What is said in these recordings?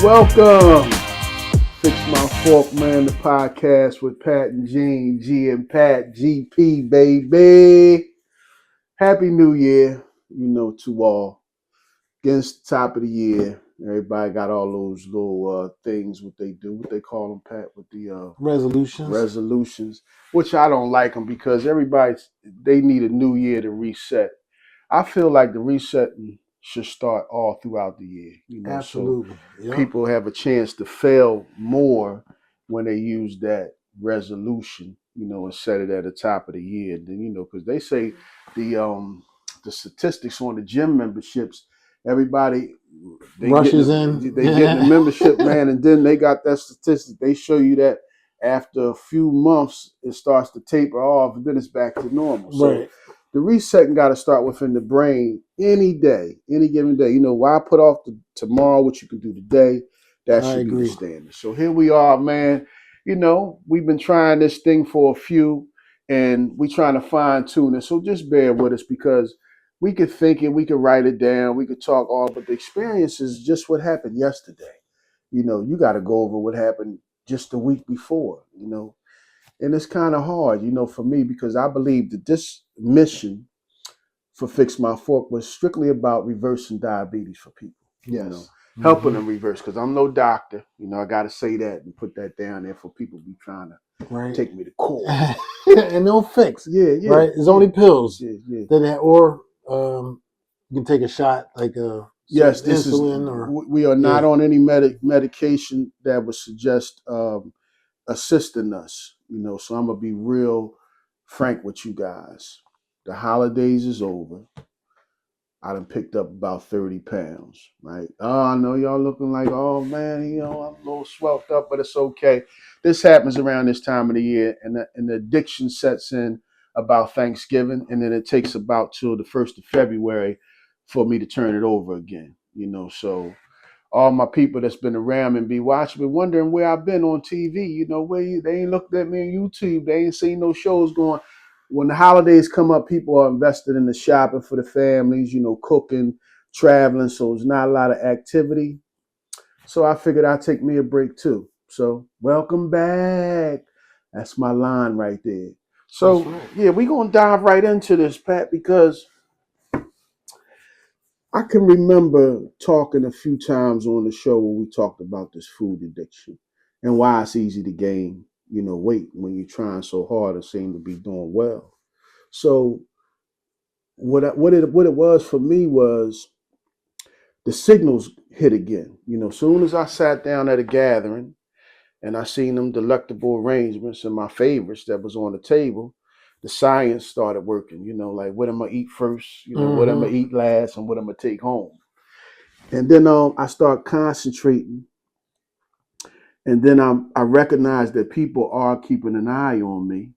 Welcome. Fix My Fork, man, the podcast with Pat and Gene, G and Pat, GP, baby. Happy New Year, to all. Against the top of the year, everybody got all those little things, what they do, what they call them, Pat, with the Resolutions. resolutions, which I don't like them because they need a new year to reset. I feel like the resetting should start all throughout the year, so Absolutely. Yep. people have a chance to fail more when they use that resolution, and set it at the top of the year. Then, because they say the um the statistics on the gym memberships, everybody Rushes in. they getting the membership, man, and then they got that statistic. They show you that after a few months it starts to taper off, and then it's back to normal. So Right. the resetting got to start within the brain any day, any given day. Why put off tomorrow what you can do today? That I should be the agree. standard. So here we are, man. We've been trying this thing for a few, and we trying to fine tune it. So just bear with us because we could think it, we could write it down, we could talk all, but the experience is just what happened yesterday. You got to go over what happened just the week before. And it's kind of hard, for me because I believe that this mission for Fix My Fork was strictly about reversing diabetes for people. Yes. Helping Hmm. them reverse because I'm no doctor. I got to say that and put that down there for people be trying to Right. take me to court. And no fix. Yeah, yeah, Right. It's yeah, only pills yeah, yeah. or you can take a shot like Yes, this is. insulin or We are not yeah. on any medication that would suggest assisting us. So I'm gonna be real frank with you guys. The holidays is over. I done picked up about 30 pounds, right? Oh, I know y'all looking like, oh man, I'm a little swelled up, but it's okay. This happens around this time of the year, and the addiction sets in about Thanksgiving, and then it takes about till the 1st of February for me to turn it over again, So all my people that's been around and be watching me wondering where I've been on TV, they ain't looked at me on YouTube, they ain't seen no shows going. When the holidays come up, people are invested in the shopping for the families, cooking, traveling, so there's not a lot of activity. So I figured I'd take me a break too. So welcome back. That's my line right there. That's So right. yeah, we're gonna dive right into this, Pat, because I can remember talking a few times on the show when we talked about this food addiction and why it's easy to gain, weight when you're trying so hard and seem to be doing well. So what it was for me was the signals hit again. Soon as I sat down at a gathering and I seen them delectable arrangements and my favorites that was on the table, the science started working. Like what am I eat first? What am I Hmm. eat last, and what am I take home? And then I start concentrating, and then I recognize that people are keeping an eye on me,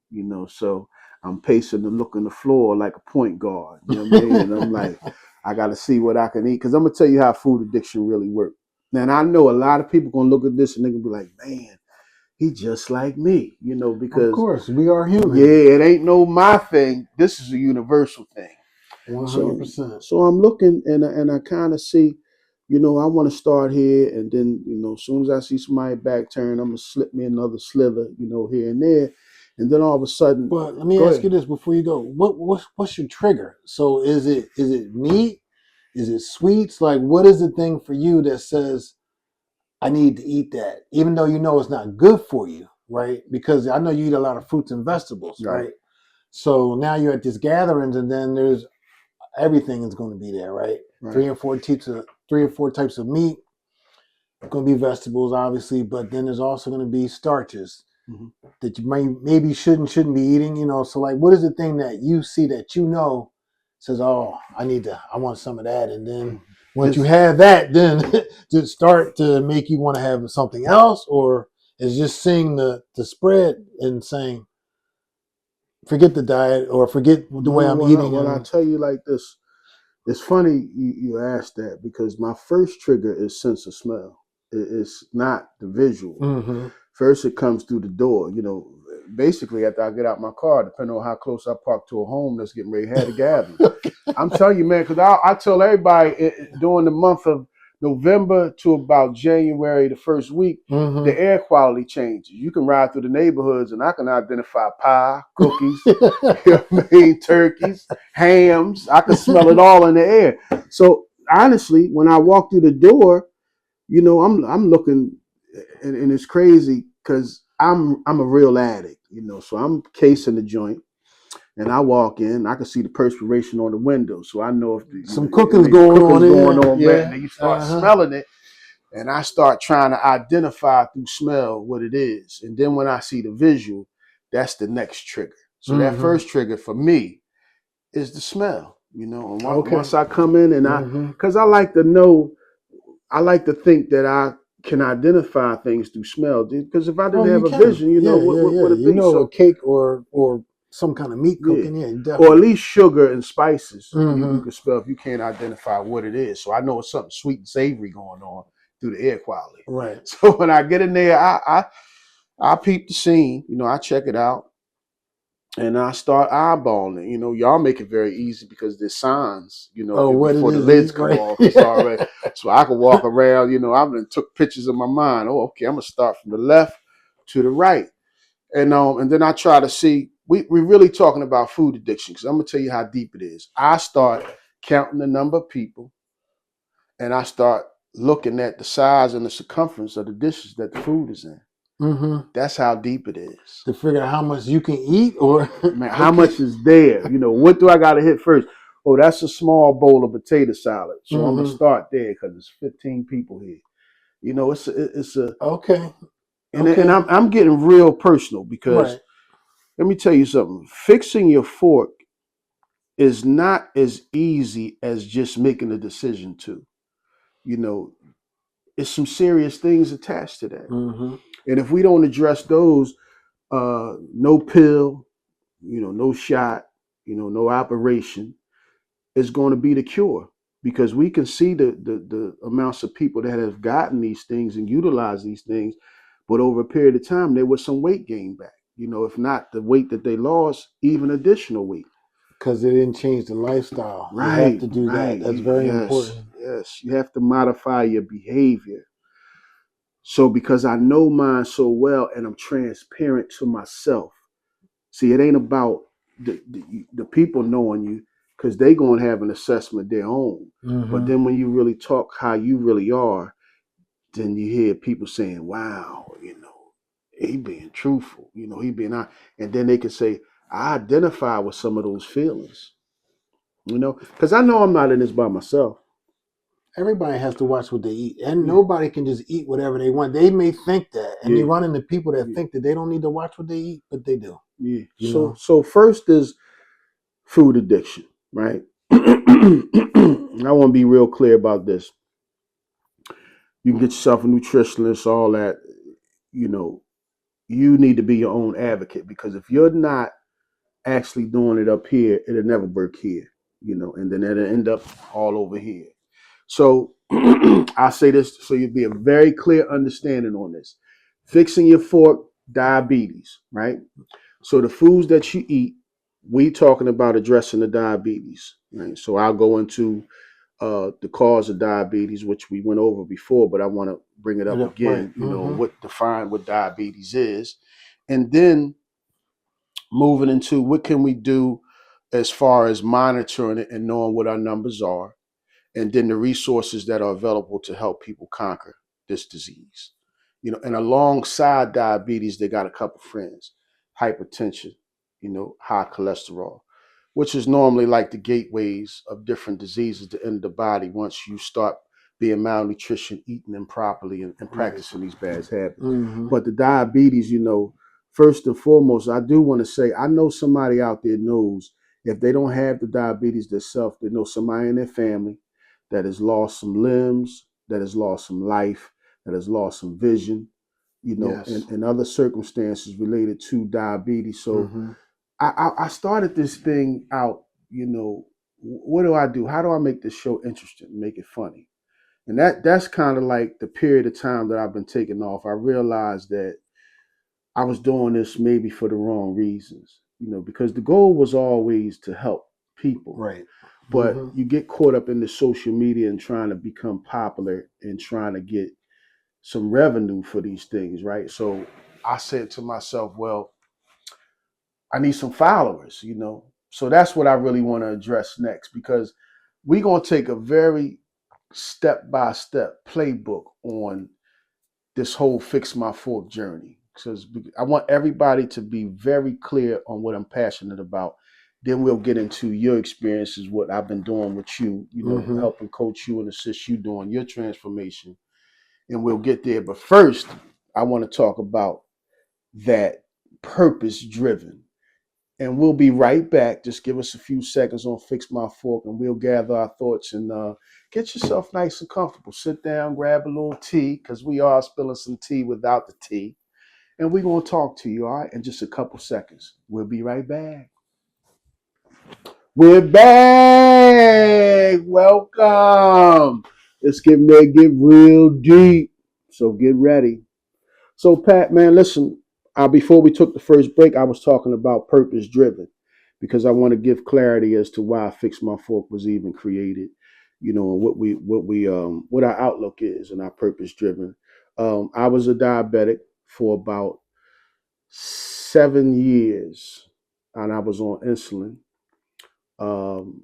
so I'm pacing the look on the floor like a point guard, you know what I mean? And I'm like, I got to see what I can eat because I'm gonna tell you how food addiction really works. Now, and I know a lot of people gonna look at this and they're gonna be like, man, he just like me, Of because course, we are yeah, human. it ain't no my thing. This is a universal thing. One hundred So percent. so I'm looking and I kind of see, I want to start here, and then as soon as I see somebody back turn, I'm gonna slip me another slither, here and there, and then all of a sudden, But let me go ask you ahead. this before you go. What's your trigger? So is it meat? Is it sweets? Like what is the thing for you that says I need to eat that, even though you know it's not good for you, right? Because I know you eat a lot of fruits and vegetables, Right, right? So now you're at these gatherings, and then there's everything is going to be there, right? right. 3 or 4 types of meat. Going to be vegetables, obviously, but then there's also going to be starches Hmm. that you maybe shouldn't be eating. So like, what is the thing that you see that says, oh, I want some of that, and then once you This have that, then to start to make you want to have something else, or is just seeing the spread and saying, forget the diet or forget the way no, I'm eating, well, I and tell you like this. It's funny you asked that because my first trigger is sense of smell. It's not the visual. mm-hmm. First, it comes through the door. Basically after I get out my car, depending on how close I park to a home that's getting ready to have a gathering. I'm telling you, man, because I tell everybody during the month of November to about January, the first week, the air quality changes. You can ride through the neighborhoods and I can identify pie, cookies, turkeys, hams. I can smell it all in the air. So honestly, when I walk through the door, I'm looking, and it's crazy because I'm a real addict, so I'm casing the joint. And I walk in, I can see the perspiration on the window, so I know if some cooking's going on. Yeah. And then you start smelling it, and I start trying to identify through smell what it is. And then when I see the visual, that's the next trigger. So that first trigger for me is the smell. And once I come in and because I like to know, I like to think that I can identify things through smell. Because if I didn't have a vision, what it be? A cake or some kind of meat cooking, definitely. Or at least sugar and spices. You can smell if you can't identify what it is. So I know it's something sweet and savory going on through the air quality. Right. So when I get in there, I peep the scene. I check it out. And I start eyeballing it. Y'all make it very easy because there's signs, before the lids come off. It's already, so I can walk around, I've been took pictures in my mind. Oh, okay, I'm gonna start from the left to the right. And then I try to see, we're really talking about food addiction, because I'm gonna tell you how deep it is. I start counting the number of people, and I start looking at the size and the circumference of the dishes that the food is in. That's how deep it is. To figure out how much you can eat, or how much is there. What do I got to hit first? Oh, that's a small bowl of potato salad. So I'm gonna start there because it's 15 people here. It's a okay. And I'm getting real personal because let me tell you something. Fixing your fork is not as easy as just making a decision to. It's some serious things attached to that. And if we don't address those, no pill, no shot, no operation is going to be the cure, because we can see the amounts of people that have gotten these things and utilized these things, but over a period of time, there was some weight gain back. If not the weight that they lost, even additional weight. Because they didn't change the lifestyle. Right. You have to do that. That's very important. Yes. You have to modify your behavior. So because I know mine so well and I'm transparent to myself. See, it ain't about the people knowing you, because they going to have an assessment their own. But then when you really talk how you really are, then you hear people saying, wow, he being truthful, he being out. And then they can say, I identify with some of those feelings, because I know I'm not in this by myself. Everybody has to watch what they eat, and nobody can just eat whatever they want. They may think that, and you run into people that think that they don't need to watch what they eat, but they do. Yeah. So first is food addiction, right? I want to be real clear about this. You can get yourself a nutritionist, all that. You need to be your own advocate, because if you're not actually doing it up here, it'll never work here, and then it'll end up all over here. So I say this so you'll be a very clear understanding on this. Fixing your fork, diabetes, right? So the foods that you eat, we talking about addressing the diabetes, right? So I'll go into the cause of diabetes, which we went over before, but I want to bring it up again. What define what diabetes is, and then moving into what can we do as far as monitoring it and knowing what our numbers are, and then the resources that are available to help people conquer this disease. And alongside diabetes, they got a couple friends: hypertension, high cholesterol, which is normally like the gateways of different diseases to enter the body once you start being malnutrition, eating improperly, and practicing these bad habits. But the diabetes, first and foremost, I do want to say, I know somebody out there knows, if they don't have the diabetes themselves, they know somebody in their family that has lost some limbs, that has lost some life, that has lost some vision, and other circumstances related to diabetes. So I started this thing out, what do I do? How do I make this show interesting, make it funny? And that's kind of like the period of time that I've been taking off. I realized that I was doing this maybe for the wrong reasons, because the goal was always to help people. Right. But Mhm. you get caught up in the social media and trying to become popular and trying to get some revenue for these things, right? So I said to myself, well, I need some followers, you know. So that's what I really want to address next, because we're going to take a very step by step playbook on this whole Fix My Fork journey. Because I want everybody to be very clear on what I'm passionate about. Then we'll get into your experiences, what I've been doing with you, you know, Mhm. helping coach you and assist you doing your transformation. And we'll get there. But first, I want to talk about that purpose driven. And we'll be right back. Just give us a few seconds on Fix My Fork, and we'll gather our thoughts and get yourself nice and comfortable. Sit down, grab a little tea, because we are spilling some tea without the tea. And we're going to talk to you, all right, in just a couple seconds. We'll be right back. We're back. Welcome. It's getting ready to get real deep. So get ready. So, Pat, man, listen, before we took the first break, I was talking about purpose driven, because I want to give clarity as to why Fix My Fork was even created, you know, and what our outlook is and our purpose driven. I was a diabetic for about 7 years, and I was on insulin, um,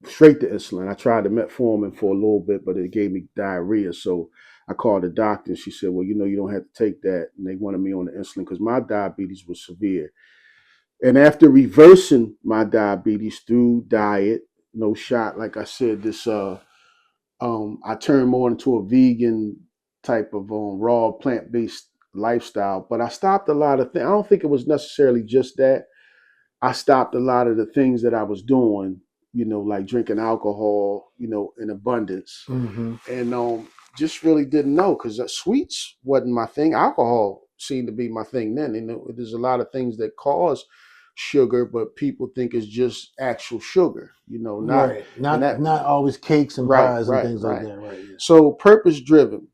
straight to insulin. I tried the metformin for a little bit, but it gave me diarrhea. So I called the doctor, and she said, well, you know, you don't have to take that. And they wanted me on the insulin because my diabetes was severe. And after reversing my diabetes through diet, no shot, like I said, I turned more into a vegan type of raw plant based lifestyle. But I stopped a lot of things. I don't think it was necessarily just that. I stopped a lot of the things that I was doing, you know, like drinking alcohol, you know, in abundance, Mhm. and just really didn't know, because sweets wasn't my thing. Alcohol seemed to be my thing then. You know, there's a lot of things that cause sugar, but people think it's just actual sugar, you know, not Right. and Not that not always cakes and right, pies and right, things like right. that. Right. Yeah. So purpose driven.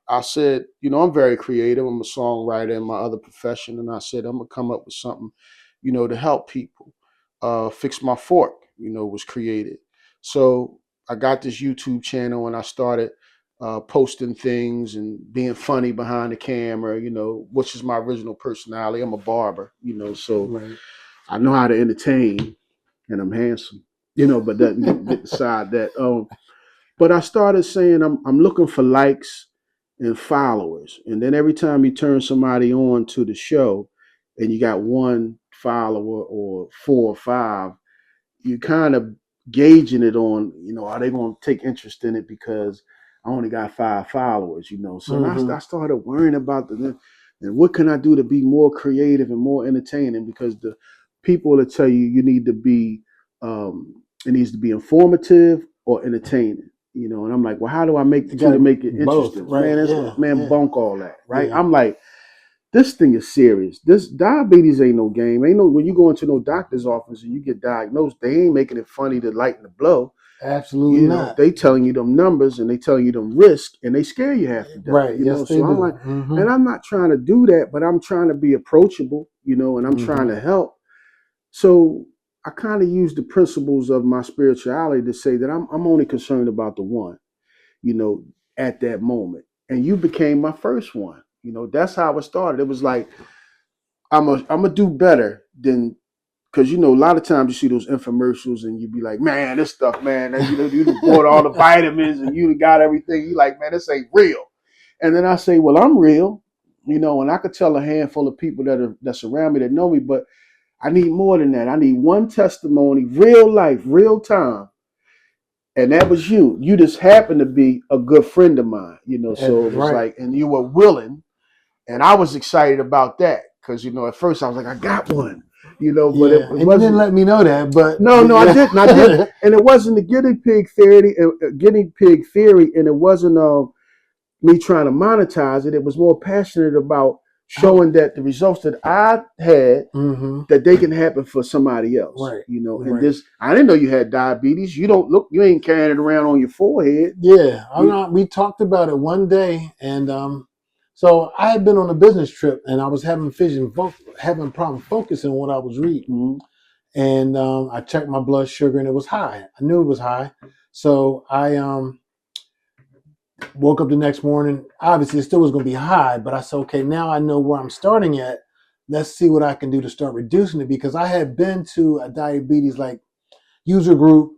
I said, you know, I'm very creative. I'm a songwriter in my other profession, and I said I'm gonna come up with something, you know, to help people. Fix My Fork, you know, was created. So I got this YouTube channel, and I started posting things and being funny behind the camera, you know, which is my original personality. I'm a barber, you know, so Right. I know how to entertain, and I'm handsome, you know. But that get aside that. But I started saying I'm looking for likes and followers. And then every time you turn somebody on to the show and you got one follower or four or five, you kind of gauging it on, you know, are they going to take interest in it because I only got 5 followers, you know. So I Mhm. started worrying about and what can I do to be more creative and more entertaining, because the people will tell you you need to be, it needs to be informative or entertaining, you know. And I'm like, well, how do I make the You two to got make it both. interesting? Right. Man, Yeah. man, Yeah. bunk all that, right? Yeah. I'm like, this thing is serious. This diabetes ain't no game. Ain't no, when you go into no doctor's office and you get diagnosed, they ain't making it funny to lighten the blow. Absolutely You know, not. they telling you them numbers and they telling you them risk, and they scare you half to death. Right. You know, Yes, they so I'm do. like, and Mhm. I'm not trying to do that, but I'm trying to be approachable, you know, and I'm trying Mhm. to help. So I kind of use the principles of my spirituality to say that I'm only concerned about the one, you know, at that moment. And you became my first one. You know, that's how it started. It was like, I'm gonna do better than, because you know a lot of times you see those infomercials and you be like, man, this stuff, man, you know, you done bought all the vitamins and you done got everything. You like, man, this ain't real. And then I say, well, I'm real, you know, and I could tell a handful of people that's around me that know me, but I need more than that. I need one testimony, real life, real time. And that was you. You just happened to be a good friend of mine, you know. So it was Right. like, and you were willing, and I was excited about that, because you know at first I was like, I got one, you know, but Yeah. it And you didn't wasn't. let me know that, but No, no, I yeah. didn't. And it wasn't the guinea pig theory, and it wasn't me trying to monetize it. It was more passionate about How? showing that the results that I had, Mhm. that they can happen for somebody else, Right. you know. And Right. this, I didn't know you had diabetes. You don't look, you ain't carrying it around on your forehead. Yeah, I'm You, not. We talked about it one day, and so I had been on a business trip, and I was having having a problem focusing on what I was reading, mm, And I checked my blood sugar and it was high. I knew it was high. So I woke up the next morning. Obviously, it still was going to be high, but I said, okay, now I know where I'm starting at. Let's see what I can do to start reducing it, because I had been to a diabetes like user group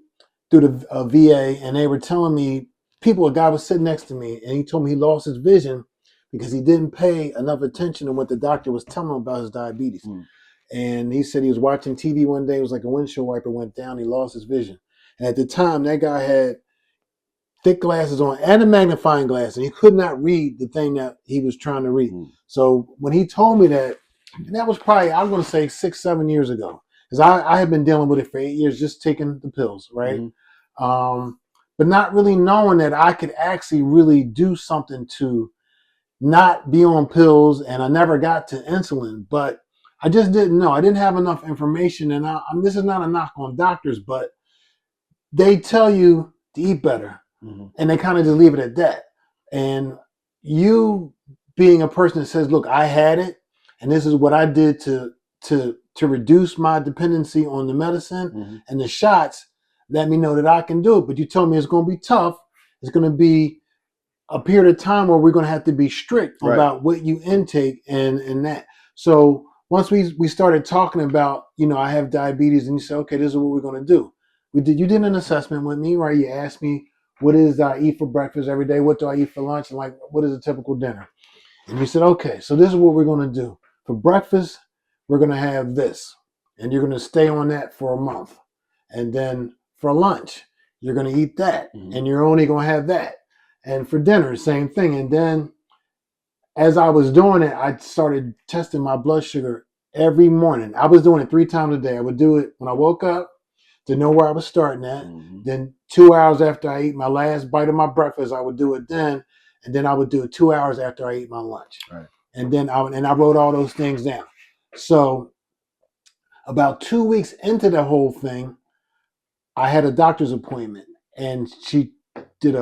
through the VA, and they were telling me a guy was sitting next to me, and he told me he lost his vision because he didn't pay enough attention to what the doctor was telling him about his diabetes. Mm. And he said he was watching TV one day. It was like a windshield wiper went down. He lost his vision. And at the time, that guy had thick glasses on and a magnifying glass, and he could not read the thing that he was trying to read. Mm. So when he told me that, and that was probably, I'm going to say 6-7 years ago, because I had been dealing with it for 8 years, just taking the pills, right? Mm-hmm. But not really knowing that I could actually really do something to not be on pills, and I never got to insulin, but I just didn't know. I didn't have enough information, and this is not a knock on doctors, but they tell you to eat better, Mm-hmm. and they kind of just leave it at that. And you being a person that says, "Look, I had it, and this is what I did to reduce my dependency on the medicine Mm-hmm. and the shots," let me know that I can do it. But you told me it's going to be tough. It's going to be a period of time where we're going to have to be strict Right. about what you intake and that. So once we started talking about, I have diabetes, and you said, okay, this is what we're going to do. You did an assessment with me, right? You asked me, what is I eat for breakfast every day? What do I eat for lunch? And like, what is a typical dinner? And you said, okay, so this is what we're going to do. For breakfast, we're going to have this, and you're going to stay on that for a month. And then for lunch, you're going to eat that, Mm-hmm. and you're only going to have that. And for dinner, same thing. And then as I was doing it, I started testing my blood sugar every morning. I was doing it 3 times a day. I would do it when I woke up to know where I was starting at. Mm-hmm. Then 2 hours after I eat my last bite of my breakfast, I would do it then. And then I would do it 2 hours after I eat my lunch. Right. And then I wrote all those things down. So about 2 weeks into the whole thing, I had a doctor's appointment, and she did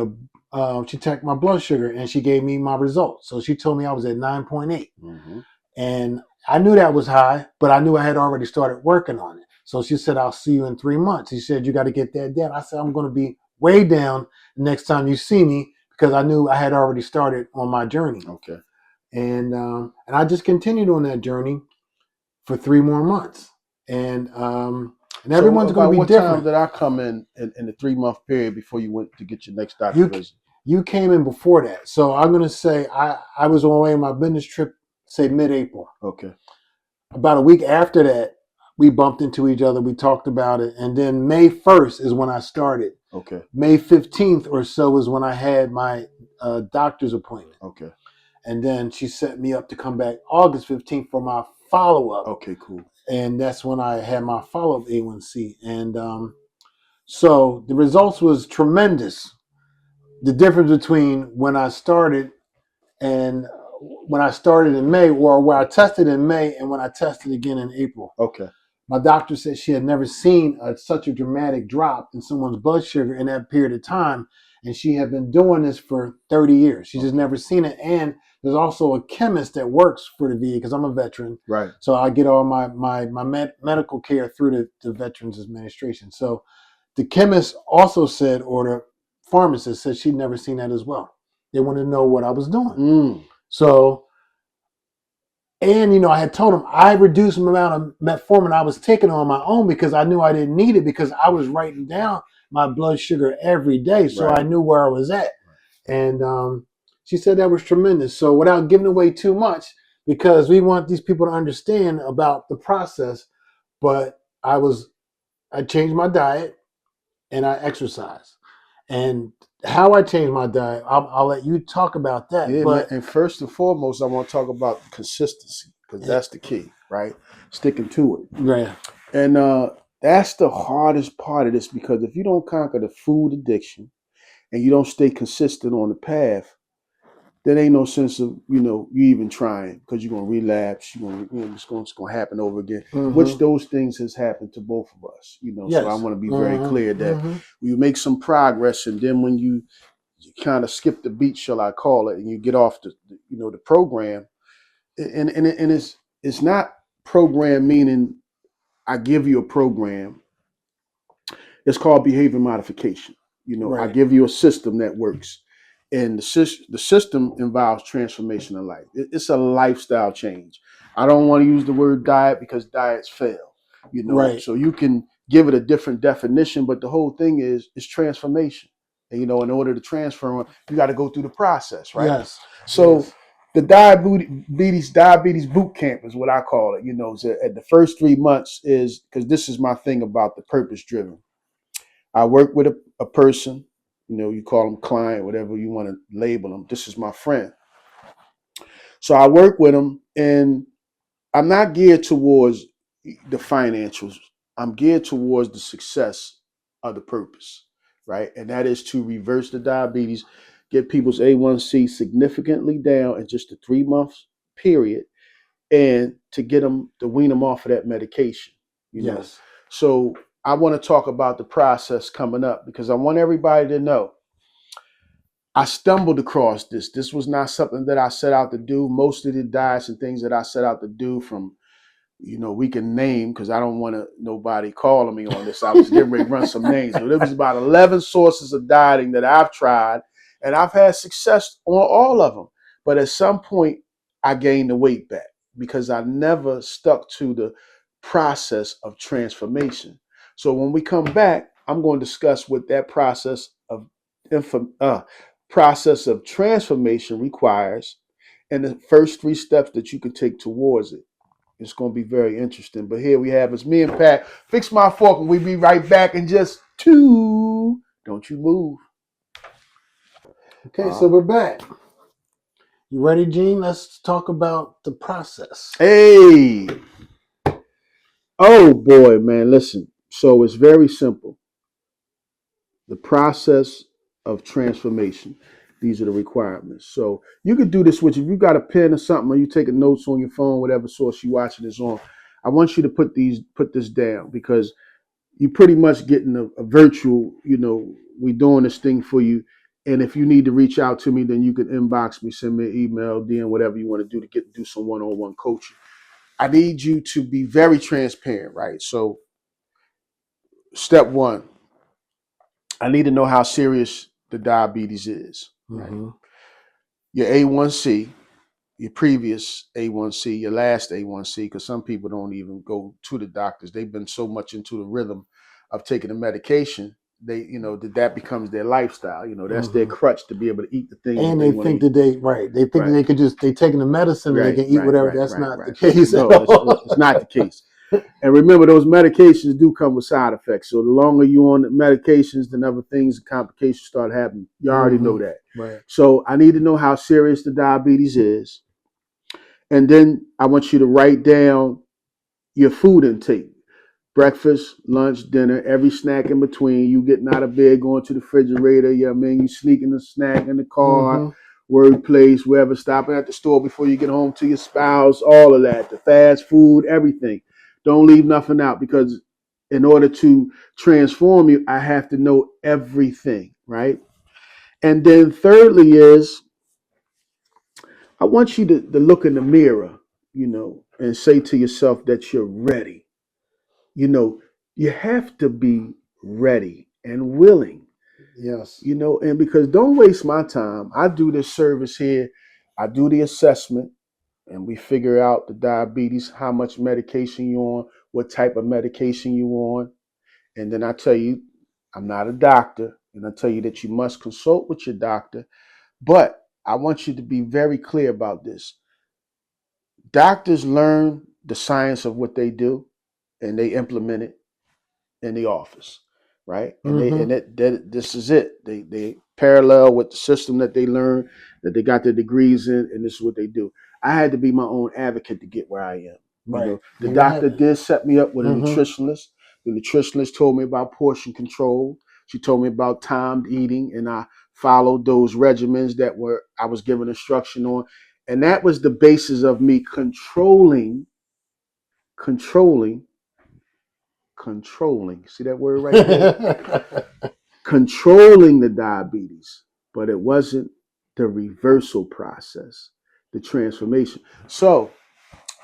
she checked my blood sugar, and she gave me my results. So she told me I was at 9.8. Mm-hmm. And I knew that was high, but I knew I had already started working on it. So she said, I'll see you in 3 months. She said, you got to get that down. I said, I'm going to be way down the next time you see me, because I knew I had already started on my journey. Okay. And I just continued on that journey for 3 more months. And everyone's going to be what different. time did I come in the 3-month period before you went to get your next doctor visit? You came in before that. So I'm going to say I was on my way on my business trip, say mid-April. Okay. About a week after that, we bumped into each other. We talked about it. And then May 1st is when I started. Okay. May 15th or so is when I had my doctor's appointment. Okay. And then she set me up to come back August 15th for my follow-up. Okay, cool. And that's when I had my follow-up A1C. And so the results was tremendous. The difference between when I started and when I started in May, or where I tested in May and when I tested again in April. Okay. My doctor said she had never seen such a dramatic drop in someone's blood sugar in that period of time. And she had been doing this for 30 years. She's just never seen it. And there's also a chemist that works for the VA, because I'm a veteran. Right. So I get all my medical care through the Veterans Administration. So the chemist also said, or the pharmacist said, she'd never seen that as well. They wanted to know what I was doing. Mm. So, and I had told them I reduced the amount of metformin I was taking on my own, because I knew I didn't need it, because I was writing down my blood sugar every day. So Right. I knew where I was at. And she said that was tremendous. So without giving away too much, because we want these people to understand about the process, but I changed my diet and I exercise. And how I changed my diet, I'll let you talk about that. Yeah, but man. And first and foremost, I want to talk about consistency, because that's the key, right? Sticking to it. yeah, And that's the hardest part of this, because if you don't conquer the food addiction and you don't stay consistent on the path, there ain't no sense of you even trying, because you're gonna relapse. It's gonna happen over again. Which those things has happened to both of us. Yes. So I want to be very clear that you make some progress, and then when you kind of skip the beat, shall I call it, and you get off the program, and it's not program meaning I give you a program. It's called behavior modification. I Right. give you a system that works, and the system involves transformation of life. It's a lifestyle change. I don't want to use the word diet because diets fail. Right. So you can give it a different definition, but the whole thing is transformation. And, in order to transform, you got to go through the process, right? Yes. So Yes. the diabetes boot camp is what I call it. So at the first 3 months is because this is my thing about the purpose driven. I work with a person, you call them client, whatever you want to label them. This is my friend. So I work with them, and I'm not geared towards the financials. I'm geared towards the success of the purpose, right? And that is to reverse the diabetes, get people's A1C significantly down in just a 3 month period, and to get them to wean them off of that medication. Yes. So I want to talk about the process coming up because I want everybody to know I stumbled across this. This was not something that I set out to do. Most of the diets and things that I set out to do from, we can name because I don't want nobody calling me on this. I was getting ready to run some names. But there was about 11 sources of dieting that I've tried, and I've had success on all of them. But at some point, I gained the weight back because I never stuck to the process of transformation. So when we come back, I'm going to discuss what that process of transformation requires and the first 3 steps that you can take towards it. It's going to be very interesting. But here we have it's me and Pat. Fix my fork, and we'll be right back in just 2. Don't you move. Okay, so we're back. You ready, Gene? Let's talk about the process. Hey. Oh boy, man. Listen. So it's very simple. The process of transformation. These are the requirements. So you could do this with if you got a pen or something, or you taking notes on your phone, whatever source you watching this on. I want you to put this down because you pretty much getting a virtual, we doing this thing for you. And if you need to reach out to me, then you can inbox me, send me an email, DM, whatever you want to do to do some one-on-one coaching. I need you to be very transparent, right? So step 1, I need to know how serious the diabetes is, right? Mm-hmm. Your A1C, your previous A1C, your last A1C, because some people don't even go to the doctors. They've been so much into the rhythm of taking the medication, that becomes their lifestyle. That's their crutch to be able to eat the things that And they they want to think eat. that they think that Right, they could just taking the medicine and they right, can eat right, whatever. right, That's right, not the right. case at No, all. it's not the case. And remember, those medications do come with side effects. So the longer you're on the medications, then other things, complications start happening. You already know that. Right. So I need to know how serious the diabetes is. And then I want you to write down your food intake. Breakfast, lunch, dinner, every snack in between. You getting out of bed, going to the refrigerator. You sneaking a snack in the car, workplace, wherever, stopping at the store before you get home to your spouse, all of that. The fast food, everything. Don't leave nothing out because in order to transform you, I have to know everything, right? And then thirdly is I want you to look in the mirror, and say to yourself that you're ready. You have to be ready and willing, Yes. and because don't waste my time. I do this service here, I do the assessment, and we figure out the diabetes, how much medication you're on, what type of medication you're on. And then I tell you, I'm not a doctor, and I tell you that you must consult with your doctor. But I want you to be very clear about this. Doctors learn the science of what they do and they implement it in the office, right? And this is it. They parallel with the system that they learn, that they got their degrees in, and this is what they do. I had to be my own advocate to get where I am. Right. The Make it doctor happen. did set me up with a nutritionist. The nutritionist told me about portion control. She told me about timed eating, and I followed those regimens that I was given instruction on. And that was the basis of me controlling. See that word right there? Controlling the diabetes, but it wasn't the reversal process, the transformation. So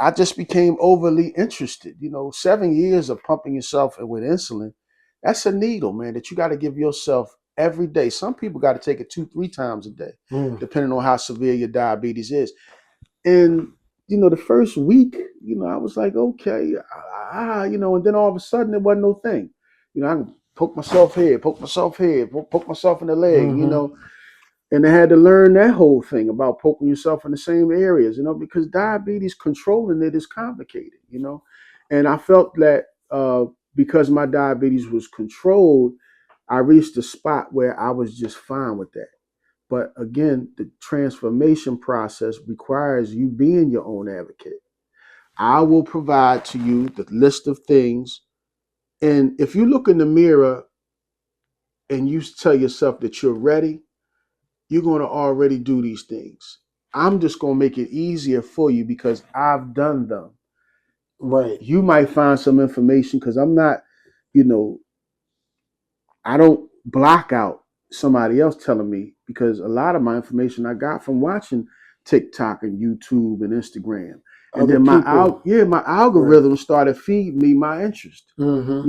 I just became overly interested. 7 years of pumping yourself with insulin, that's a needle, man, that you got to give yourself every day. Some people got to take it 2, 3 times a day, Mm. depending on how severe your diabetes is. And the first week, I was like, okay, and then all of a sudden it wasn't no thing. I can poke myself here, poke myself in the leg, Hmm. and I had to learn that whole thing about poking yourself in the same areas, because diabetes controlling it is complicated. And I felt that because my diabetes was controlled, I reached a spot where I was just fine with that. But again, the transformation process requires you being your own advocate. I will provide to you the list of things. And if you look in the mirror and you tell yourself that you're ready, you're going to already do these things. I'm just going to make it easier for you because I've done them. Right. You might find some information because I'm not, you know, I don't block out somebody else telling me because a lot of my information I got from watching TikTok and YouTube and Instagram. And Other then people. my Right. algorithm started feeding me my interest. Hmm.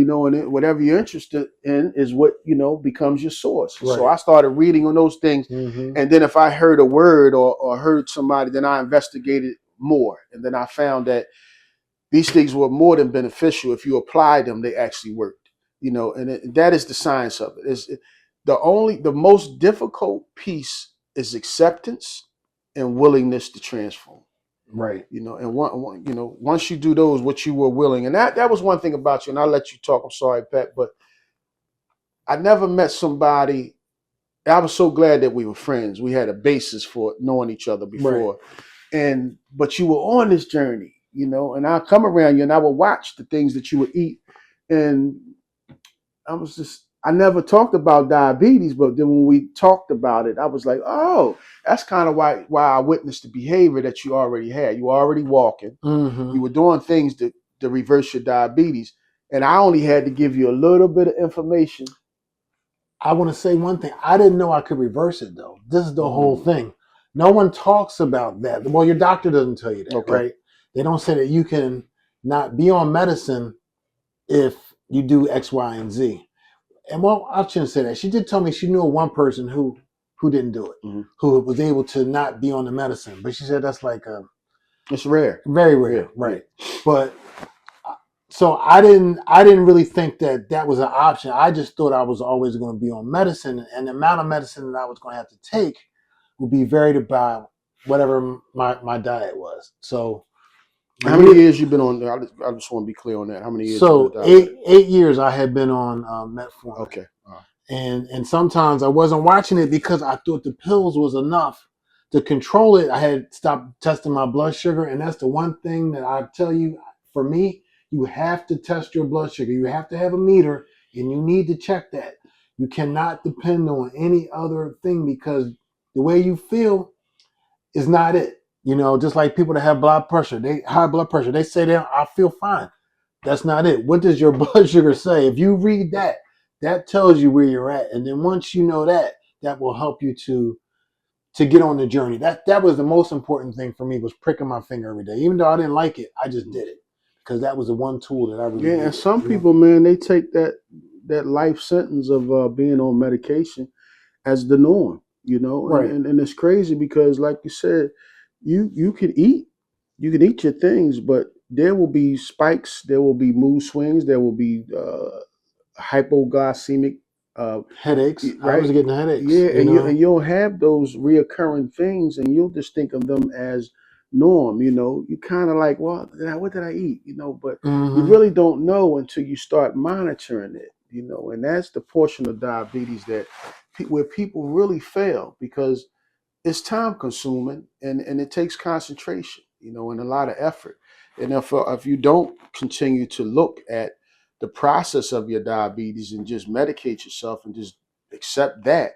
Whatever you're interested in is what, becomes your source. So Right. I started reading on those things. Hmm. And then if I heard a word or heard somebody, then I investigated more. And then I found that these things were more than beneficial. If you applied them, they actually worked. That is the science of it. The most difficult piece is acceptance and willingness to transform. Right. Once you do those, what you were willing, and that was one thing about you. And I'll let you talk. I'm sorry, Pat, but I never met somebody. I was so glad that we were friends. We had a basis for knowing each other Right. before, but you were on this journey, and I'll come around you and I would watch the things that you would eat, and I never talked about diabetes, but then when we talked about it, I was like, oh, that's kind of why I witnessed the behavior that you already had. You were already walking, Hmm. you were doing things to reverse your diabetes, and I only had to give you a little bit of information. I want to say one thing. I didn't know I could reverse it though. This is the whole Mm, thing. No one talks about that. Well, your doctor doesn't tell you that, okay. right? They don't say that you can not be on medicine if you do X, Y, and Z. And well, I shouldn't say that. She did tell me she knew of one person who didn't do it, Hmm. who was able to not be on the medicine. But she said that's like a It's rare. very Yeah, rare, yeah. right? But so I didn't really think that that was an option. I just thought I was always going to be on medicine, and the amount of medicine that I was going to have to take would be varied by whatever my diet was. So the How many year, years you been on? I just want to be clear on that. How many years you been a so diabetic? eight years I had been on metformin, Okay. All right. and sometimes I wasn't watching it because I thought the pills was enough to control it. I had stopped testing my blood sugar, and that's the one thing that I tell you, for me, you have to test your blood sugar. You have to have a meter, and you need to check that. You cannot depend on any other thing because the way you feel is not it. Just like people that have blood pressure, they high blood pressure, they say that I feel fine. That's not it. What does your blood sugar say? If you read that, that tells you where you're at. And then once you know that, that will help you to get on the journey. That was the most important thing for me, was pricking my finger every day. Even though I didn't like it, I just did it because that was the one tool that I really Yeah, and needed. some people, man, they take that life sentence of being on medication as the norm, and, Right. and and it's crazy because, like you said, you can eat your things, but there will be spikes, there will be mood swings, there will be hypoglycemic, uh, Headaches. I was right? getting headaches, Yeah, and you'll have those reoccurring things, and you'll just think of them as norm. You kind of like, well, what did I eat? But you Hmm. really don't know until you start monitoring it. And that's the portion of diabetes that where people really fail because it's time consuming and it takes concentration, and a lot of effort. And if you don't continue to look at the process of your diabetes and just medicate yourself and just accept that,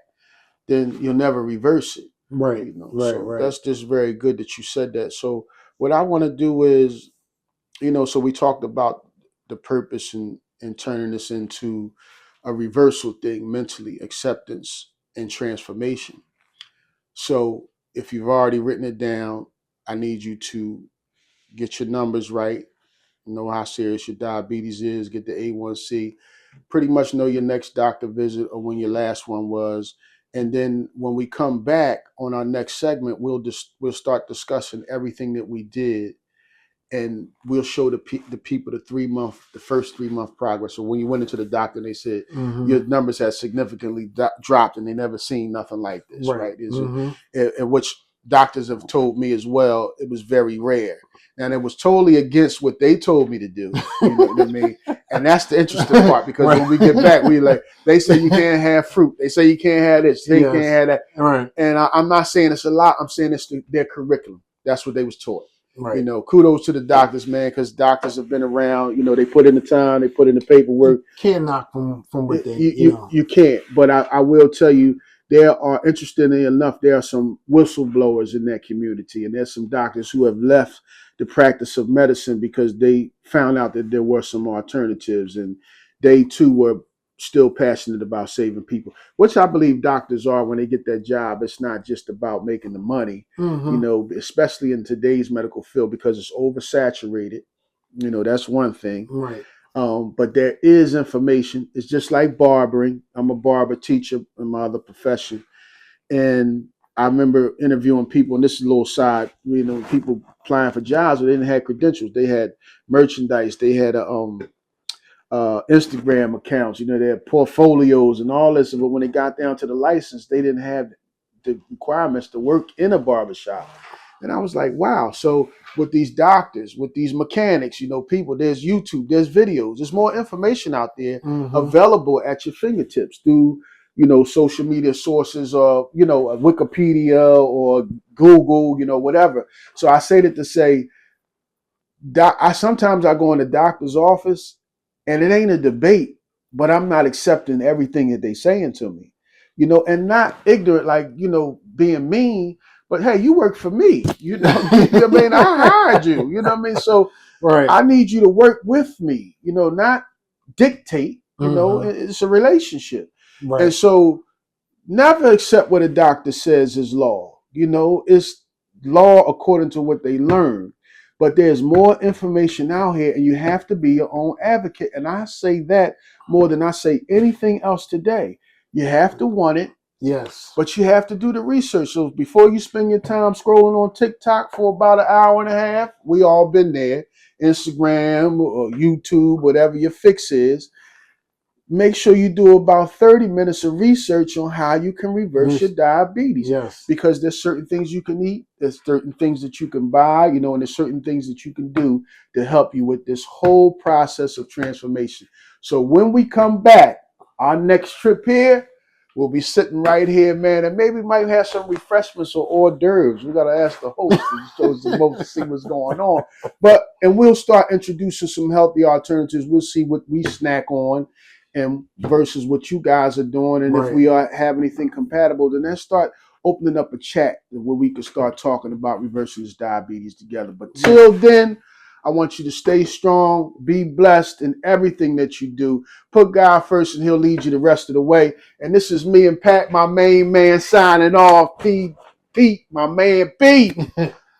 then you'll never reverse it. Right. Right. So Right. that's just very good that you said that. So what I want to do is, so we talked about the purpose and turning this into a reversal thing mentally, acceptance and transformation. So if you've already written it down, I need you to get your numbers right, know how serious your diabetes is, get the A1C, pretty much know your next doctor visit or when your last one was. And then when we come back on our next segment, we'll start discussing everything that we did, and we'll show the people the first 3 month progress. So when you went into the doctor and they said your numbers had significantly dropped and they never seen nothing like this, right? And which doctors have told me as well, it was very rare. And it was totally against what they told me to do. You know what I mean? And that's the interesting part, because when we get back, we like, they say you can't have fruit. They say you can't have this. They can't have that. Right. And I'm not saying it's a lot. I'm saying it's their curriculum. That's what they was taught. Right. You know, kudos to the doctors, man, because doctors have been around. You know, they put in the time, they put in the paperwork. You can't knock from what they, you can't. But I will tell you, there are, interestingly enough, there are some whistleblowers in that community, and there's some doctors who have left the practice of medicine because they found out that there were some alternatives, and they too were still passionate about saving people, which I believe doctors are when they get that job. It's not just about making the money, you know, especially in today's medical field, because it's oversaturated. You know, that's one thing. Right. But there is information. It's just like barbering. I'm a barber teacher in my other profession. And I remember interviewing people, and this is a little side, you know, people applying for jobs, but they didn't have credentials. They had merchandise. They had Instagram accounts, you know, they had portfolios and all this. But when it got down to the license, they didn't have the requirements to work in a barbershop. And I was like, wow. So with these doctors, with these mechanics, you know, people, there's YouTube, there's videos, there's more information out there available at your fingertips through, you know, social media sources, or, you know, Wikipedia or Google, you know, whatever. So I say that to say, sometimes I go in the doctor's office and it ain't a debate, but I'm not accepting everything that they saying to me, you know, and not ignorant, like, you know, being mean. But hey, you work for me, you know, you know what I mean? I hired you, you know what I mean? So right. I need you to work with me, you know, not dictate, you know, it's a relationship. Right. And so never accept what a doctor says is law. You know, it's law according to what they learn. But there's more information out here, and you have to be your own advocate. And I say that more than I say anything else today. You have to want it. Yes. But you have to do the research. So before you spend your time scrolling on TikTok for about an hour and a half, we all been there, Instagram or YouTube, whatever your fix is, make sure you do about 30 minutes of research on how you can reverse your diabetes. Yes. Because there's certain things you can eat, there's certain things that you can buy, you know, and there's certain things that you can do to help you with this whole process of transformation. So when we come back, our next trip here, we'll be sitting right here, man, and maybe we might have some refreshments or hors d'oeuvres. We got to ask the host to see what's going on. And we'll start introducing some healthy alternatives. We'll see what we snack on, and versus what you guys are doing. And if we have anything compatible, then let's start opening up a chat where we can start talking about reversing this diabetes together. But till then, I want you to stay strong, be blessed in everything that you do. Put God first and he'll lead you the rest of the way. And this is me and Pat, my main man, signing off. Pete, my man Pete.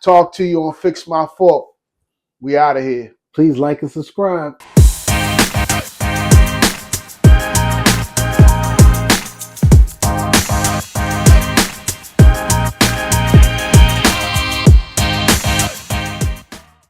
Talk to you on Fix My Fault. We out of here. Please like and subscribe.